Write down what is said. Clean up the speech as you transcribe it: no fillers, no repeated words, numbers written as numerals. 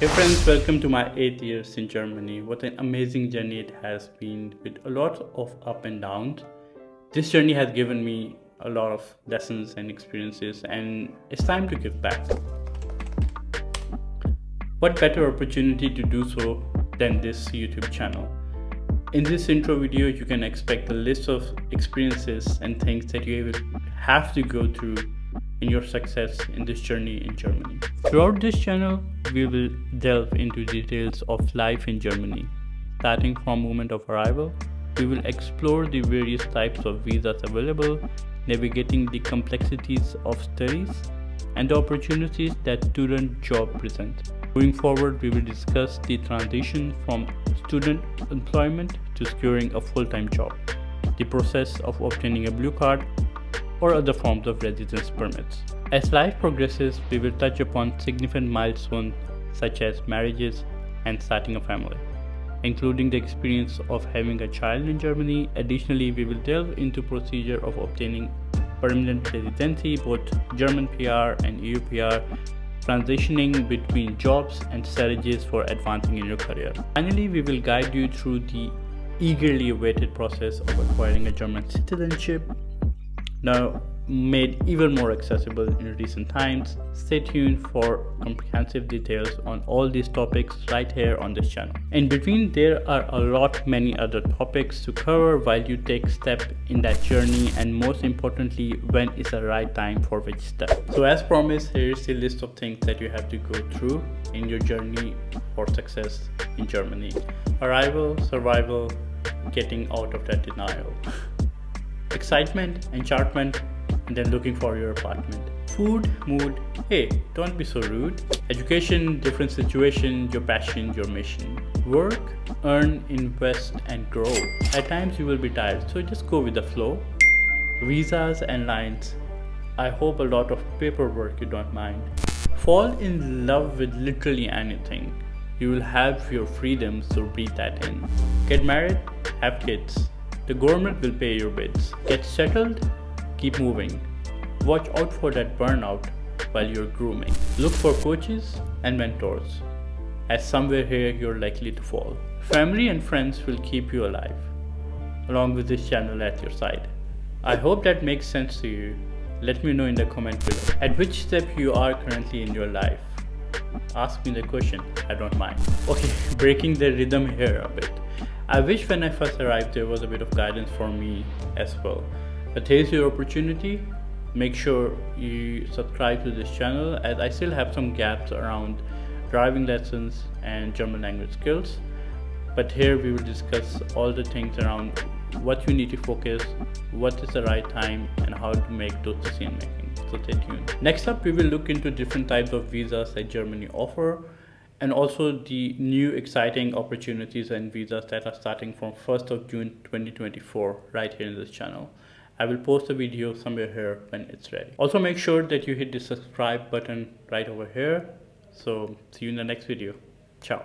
Hey friends, welcome to my 8 years in Germany. What an amazing journey it has been with a lot of up and downs. This journey has given me a lot of lessons and experiences, and it's time to give back. What better opportunity to do so than this YouTube channel? In this intro video, you can expect a list of experiences and things that you will have to go through in your success in this journey in Germany. Throughout this channel, we will delve into details of life in Germany. Starting from moment of arrival, we will explore the various types of visas available, navigating the complexities of studies, and the opportunities that student job presents. Moving forward, we will discuss the transition from student employment to securing a full-time job, the process of obtaining a blue card, or other forms of residence permits. As life progresses, we will touch upon significant milestones such as marriages and starting a family, including the experience of having a child in Germany. Additionally, we will delve into procedure of obtaining permanent residency, both German PR and EU PR, transitioning between jobs and strategies for advancing in your career. Finally, we will guide you through the eagerly awaited process of acquiring a German citizenship, now made even more accessible in recent times. Stay tuned for comprehensive details on all these topics right here on this channel. In between, there are many other topics to cover while you take step in that journey, and most importantly, when is the right time for which step. So as promised, here is the list of things that you have to go through in your journey for success in Germany. Arrival, survival, getting out of that denial. Excitement, enchantment, and then looking for your apartment. Food, mood, hey, don't be so rude. Education, different situation, your passion, your mission. Work, earn, invest, and grow. At times you will be tired, so just go with the flow. Visas and lines. I hope a lot of paperwork you don't mind. Fall in love with literally anything. You will have your freedom, so breathe that in. Get married, have kids. The government will pay your bills. Get settled, keep moving. Watch out for that burnout while you're grooming. Look for coaches and mentors, as somewhere here you're likely to fall. Family and friends will keep you alive, along with this channel at your side. I hope that makes sense to you. Let me know in the comment below. At which step you are currently in your life? Ask me the question, I don't mind. Okay, breaking the rhythm here a bit. I wish when I first arrived there was a bit of guidance for me as well. But here's your opportunity. Make sure you subscribe to this channel, as I still have some gaps around driving lessons and German language skills. But here we will discuss all the things around what you need to focus, what is the right time, and how to make those decision making. So stay tuned. Next up, we will look into different types of visas that Germany offer, and also the new exciting opportunities and visas that are starting from 1st of June 2024 right here in this channel. I will post a video somewhere here when it's ready. Also make sure that you hit the subscribe button right over here. So see you in the next video. Ciao.